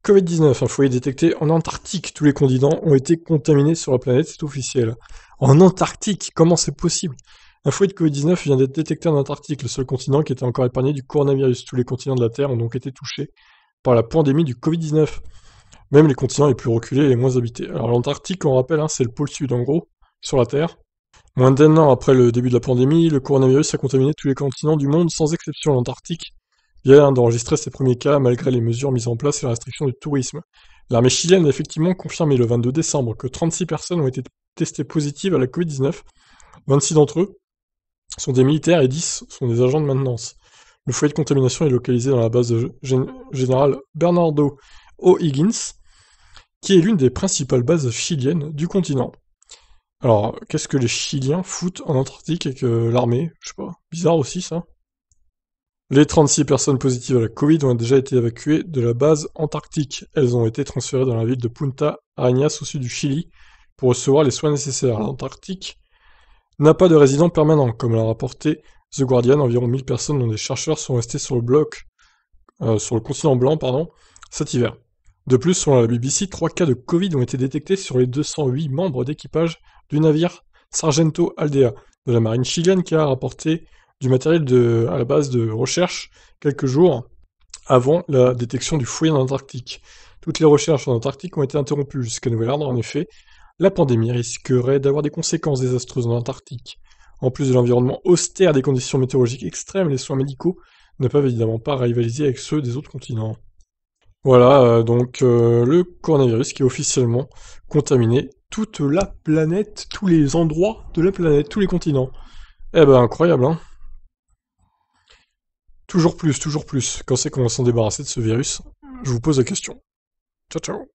Covid-19, un foyer détecté en Antarctique. Tous les continents ont été contaminés sur la planète, c'est officiel. En Antarctique, comment c'est possible? Un foyer de Covid-19 vient d'être détecté en Antarctique, le seul continent qui était encore épargné du coronavirus. Tous les continents de la Terre ont donc été touchés par la pandémie du Covid-19. Même les continents les plus reculés et les moins habités. Alors l'Antarctique, on rappelle, c'est le pôle sud en gros, sur la Terre. Moins d'un an après le début de la pandémie, le coronavirus a contaminé tous les continents du monde, sans exception. L'Antarctique vient d'enregistrer ses premiers cas malgré les mesures mises en place et la restriction du tourisme. L'armée chilienne a effectivement confirmé le 22 décembre que 36 personnes ont été testées positives à la Covid-19. 26 d'entre eux sont des militaires et 10 sont des agents de maintenance. Le foyer de contamination est localisé dans la base de général Bernardo O'Higgins, qui est l'une des principales bases chiliennes du continent. Alors, qu'est-ce que les Chiliens foutent en Antarctique avec l'armée? Je sais pas. Bizarre aussi, ça. Les 36 personnes positives à la Covid ont déjà été évacuées de la base antarctique. Elles ont été transférées dans la ville de Punta Arenas au sud du Chili pour recevoir les soins nécessaires. L'Antarctique n'a pas de résidents permanents, comme l'a rapporté The Guardian. Environ 1000 personnes dont des chercheurs sont restés sur le continent blanc, cet hiver. De plus, selon la BBC, 3 cas de Covid ont été détectés sur les 208 membres d'équipage du navire Sargento Aldea de la marine chilienne qui a rapporté du matériel à la base de recherche quelques jours avant la détection du foyer en Antarctique. Toutes les recherches en Antarctique ont été interrompues jusqu'à nouvel ordre. En effet, la pandémie risquerait d'avoir des conséquences désastreuses en Antarctique. En plus de l'environnement austère, des conditions météorologiques extrêmes, les soins médicaux ne peuvent évidemment pas rivaliser avec ceux des autres continents. Voilà, le coronavirus qui a officiellement contaminé toute la planète, tous les endroits de la planète, tous les continents. Eh ben, incroyable, hein. Toujours plus, toujours plus. Quand c'est qu'on va s'en débarrasser de ce virus? Je vous pose la question. Ciao, ciao.